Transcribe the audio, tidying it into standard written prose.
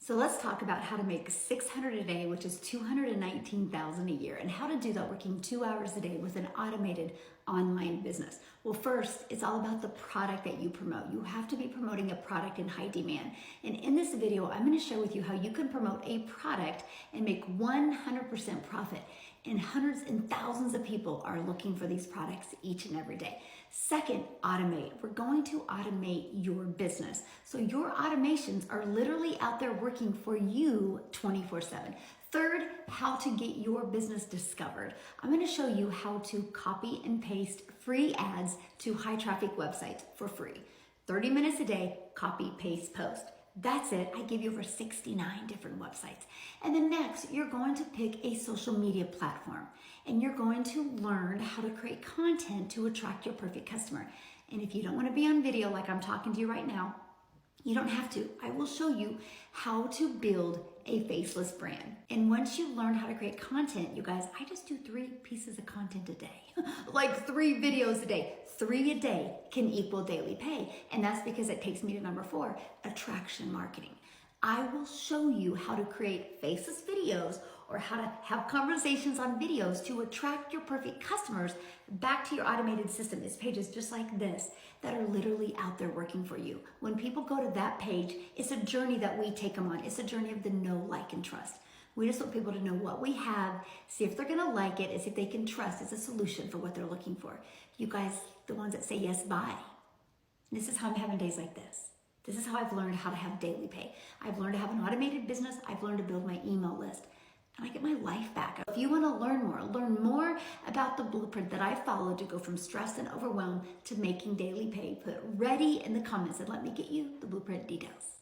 So let's talk about how to make 600 a day, which is 219,000 a year, and how to do that working 2 hours a day with an automated online business. Well, first, it's all about the product that you promote. You have to be promoting a product in high demand. And in this video, I'm going to share with you how you can promote a product and make 100% profit. And hundreds and thousands of people are looking for these products each and every day. Second, automate. We're going to automate your business. So your automations are literally out there working for you 24/7. Third, how to get your business discovered. I'm going to show you how to copy and paste free ads to high traffic websites for free. 30 minutes a day, copy, paste, post. That's it. I give you over 69 different websites. And then next, you're going to pick a social media platform and you're going to learn how to create content to attract your perfect customer. And if you don't want to be on video like I'm talking to you right now, you don't have to. I will show you how to build a faceless brand. And once you learn how to create content, you guys, I just do 3 pieces of content a day, like 3 videos a day. 3 a day can equal daily pay. And that's because it takes me to number 4, attraction marketing. I will show you how to create faceless videos or how to have conversations on videos to attract your perfect customers back to your automated system. It's pages just like this that are literally out there working for you. When people go to that page, it's a journey that we take them on. It's a journey of the know, like, and trust. We just want people to know what we have, see if they're gonna like it, and see if they can trust it's a solution for what they're looking for. You guys, the ones that say yes, buy. This is how I'm having days like this. This is how I've learned how to have daily pay. I've learned to have an automated business. I've learned to build my email list. And I get my life back. If you want to learn more about the blueprint that I followed to go from stressed and overwhelmed to making daily pay, put ready in the comments and let me get you the blueprint details.